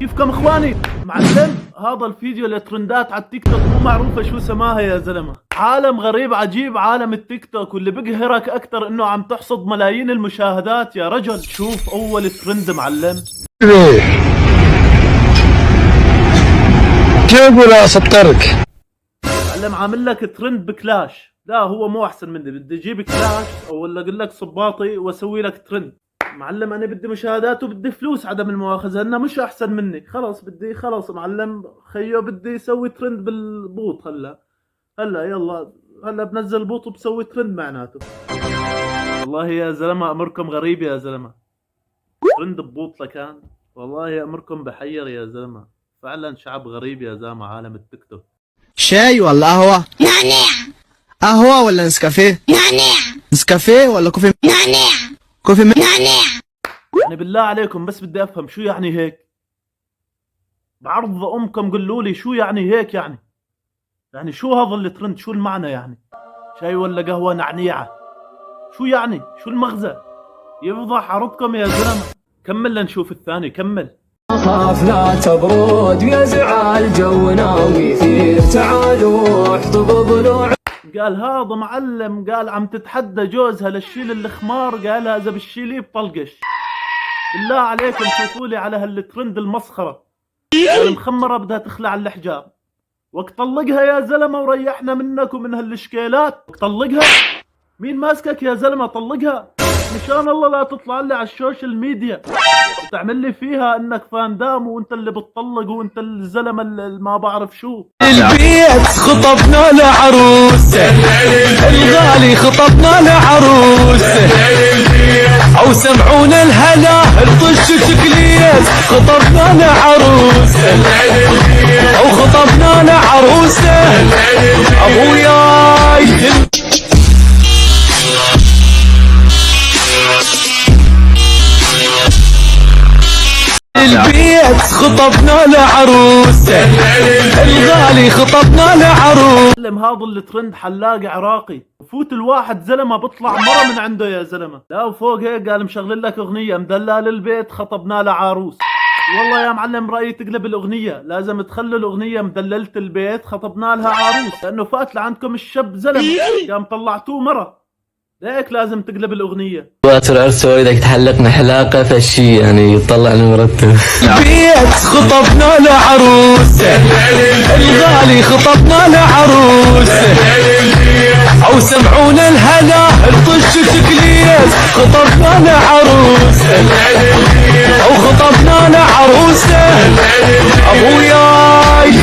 كيفكم اخواني؟ معلم هذا الفيديو الترندات على التيك توك مو معروفه شو سماها يا زلمه. عالم غريب عجيب عالم التيك توك، واللي بقهرك اكثر انه عم تحصد ملايين المشاهدات يا رجل. شوف اول ترند معلم. كيف ولا اسطرك؟ معلم عامل لك ترند بكلاش. لا هو مو احسن مني، بدي اجيب كلاش او ولا اقول لك صباطي واسوي لك ترند. معلم انا بدي مشاهدات وبدي فلوس، عدم المؤاخذه انه مش احسن مني. خلاص معلم خيو بدي اسوي ترند بالبوط. هلا يلا هلا بنزل بوط وبسوي ترند معناته. والله يا زلمه امركم غريب يا زلمه. ترند ببوط لكان والله امركم بحير يا زلمه. فعلا شعب غريب يا زلمه عالم التيك توك. شاي ولا قهوة؟ نعناع. قهوة ولا نسكافيه؟ نعناع. نسكافيه ولا كوفي؟ نعناع. كوفي نعناع. يعني بالله عليكم بس بدي افهم شو يعني هيك؟ بعرض امكم قولوا لي شو يعني هيك يعني شو هذا الترند؟ شو المعنى يعني؟ شاي ولا قهوة نعنيعة؟ شو يعني؟ شو المغزى؟ يفضح عرضكم يا زلمة. كمل لنشوف الثاني كمل. خاف لا تبرد يا زعل جونا ويثير تعالوا احطب ضلوع. قال هذا معلم قال عم تتحدى جوزها للشيل الخمار، قالها اذا بالشيليه بطلقش. بالله عليكم شوفوا لي على هالترند المسخرة. المخمرة بدها تخلع الحجاب وقت طلقها يا زلمة وريحنا منك ومن هالشكيلات. طلقها؟ مين ماسكك يا زلمة؟ طلقها مشان الله لا تطلع لي على السوشيال ميديا وتعمل لي فيها انك فاندام وانت اللي بتطلق وانت الزلمة اللي ما بعرف شو. البيت خطبنا لعروسه الغالي خطبنا لعروسه او سمعونا الهلا الطش تكليس خطبنا لعروسه او خطبنا لعروسه ابوياي. البيت خطبنا لعروسه الغالي خطبنا لعروسه. هذا الترند حلاق عراقي، وفوت الواحد زلمه بطلع مره من عنده يا زلمه. لا وفوق هيك قال مشغل لك اغنيه مدلال البيت خطبنا لعروس. والله يا معلم رايي تقلب الاغنيه، لازم تخلوا الاغنيه مدللة البيت خطبنا لها عروس، لانه فات لعندكم الشاب زلمه قام طلعتوه مره. ليك لازم تقلب الاغنيه. وقت العرس اذا تحلقنا حلاقه فالشي يعني يطلع المرتب. البيت خطبنا لعروسه الغالي خطبنا لعروسه او سمعونا الهلا الطش تكليس خطبنا لعروسه او خطبنا لعروسه ابوياي.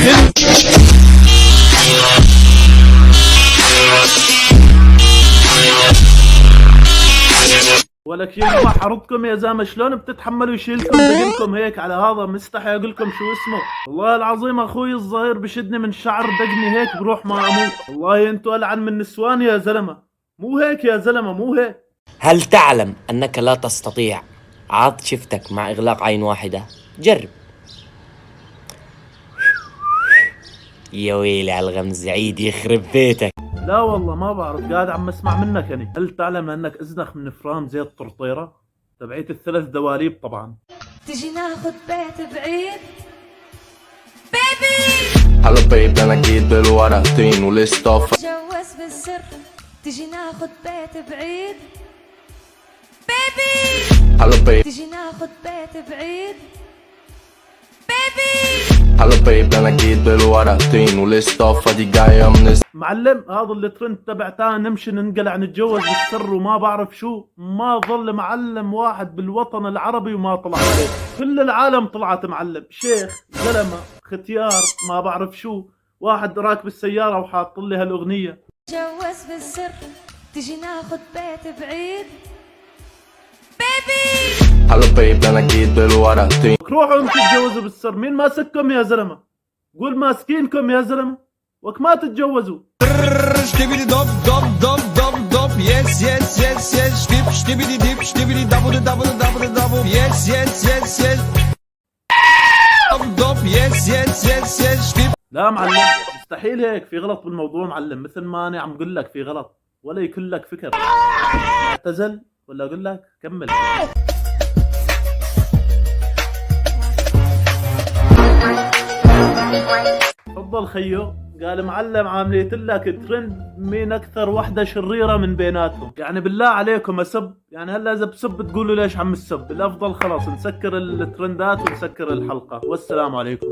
ولك يذبح عرضكم يا زلمه. شلون بتتحملوا يشيلكم دقنكم هيك على هذا؟ مستحي اقول لكم شو اسمه. والله العظيم اخوي الصغير بشدني من شعر دقني هيك بروح ما اموت. والله انتوا العن من نسوان يا زلمه. مو هيك يا زلمه مو هيك. هل تعلم انك لا تستطيع عض شفتك مع اغلاق عين واحده؟ جرب. يا ويلي على الغمز عيد يخرب بيتك. لا والله ما بعرف، قاعد عم اسمع منك يعني. هل تعلم انك ازنخ من فرام زي الطرطيره تبعيت الثلاث دواليب طبعا. تجي ناخد بيت بعيد بيبي. هلو بيب انا جيت بالورقتين ولسه تجوز بالسر. تجي ناخد بيت بعيد بيبي. هلو بيب تجي ناخد بيت بعيد بيبي. هلو بيب انا جيت بالورقتين ولسه فادي جايه من معلم هذا الترند تبع تعال نمشي ننقلع نتجوز بالسر وما بعرف شو. ما ظل معلم واحد بالوطن العربي وما طلع عليه. كل العالم طلعت معلم. شيخ زلمه ختيار ما بعرف شو، واحد راكب السياره وحاط لي هالاغنيه. تجوز بالسر. تجي ناخد بيت بعيد بيبي. هلو بيب انا جيت بالورقتين. روحوا انتوا تتجوزوا بالسر. مين ماسككم يا زلمه؟ قول ماسكينكم يا زلمه وك ما تتجوزوا. شتبيدي دوب دوب دوب دوب دوب يس يس يس يس شتب شتبيدي ديب شتبيدي دبل دبل دبل دبل يس يس يس يس دوب دوب يس يس يس يس شتب. لا معلم مستحيل هيك، في غلط بالموضوع معلم. مثل ما انا عم قل لك في غلط ولا يكون لك فكر. اعتزل ولا اقول لك كمل. تفضل خيو. قال معلم عامليت لك ترند مين اكثر وحده شريره من بيناتهم. يعني بالله عليكم اسب، يعني هلا اذا بسب تقولوا ليش عم تسب. الافضل خلاص نسكر الترندات ونسكر الحلقه، والسلام عليكم.